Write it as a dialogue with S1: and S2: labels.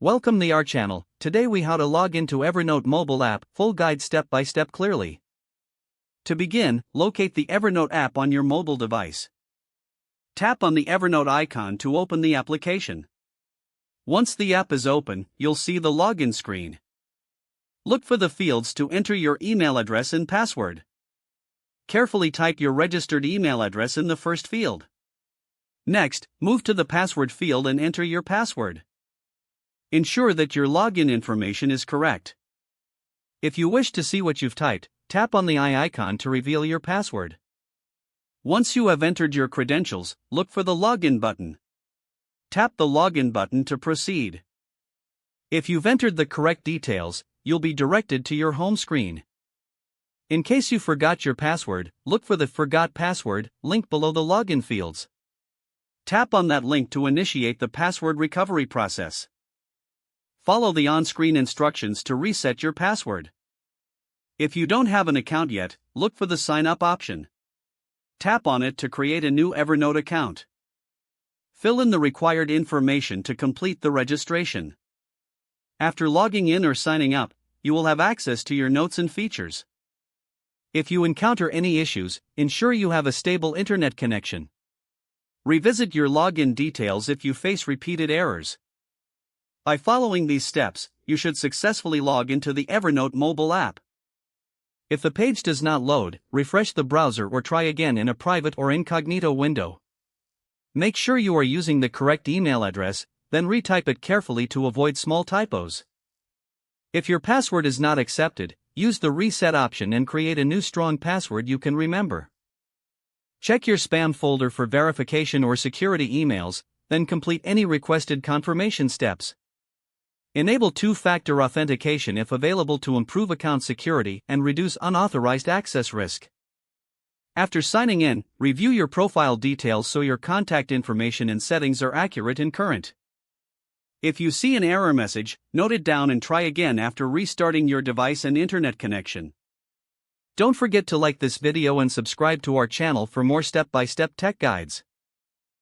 S1: Welcome to our channel. Today we how to log into Evernote mobile app, full guide step by step clearly. To begin, locate the Evernote app on your mobile device. Tap on the Evernote icon to open the application. Once the app is open, you'll see the login screen. Look for the fields to enter your email address and password. Carefully type your registered email address in the first field. Next, move to the password field and enter your password. Ensure that your login information is correct. If you wish to see what you've typed, tap on the eye icon to reveal your password. Once you have entered your credentials, look for the login button. Tap the login button to proceed. If you've entered the correct details, you'll be directed to your home screen. In case you forgot your password, look for the Forgot Password link below the login fields. Tap on that link to initiate the password recovery process. Follow the on-screen instructions to reset your password. If you don't have an account yet, look for the Sign Up option. Tap on it to create a new Evernote account. Fill in the required information to complete the registration. After logging in or signing up, you will have access to your notes and features. If you encounter any issues, ensure you have a stable internet connection. Revisit your login details if you face repeated errors. By following these steps, you should successfully log into the Evernote mobile app. If the page does not load, refresh the browser or try again in a private or incognito window. Make sure you are using the correct email address, then retype it carefully to avoid small typos. If your password is not accepted, use the reset option and create a new strong password you can remember. Check your spam folder for verification or security emails, then complete any requested confirmation steps. Enable two-factor authentication if available to improve account security and reduce unauthorized access risk. After signing in, review your profile details so your contact information and settings are accurate and current. If you see an error message, note it down and try again after restarting your device and internet connection. Don't forget to like this video and subscribe to our channel for more step-by-step tech guides.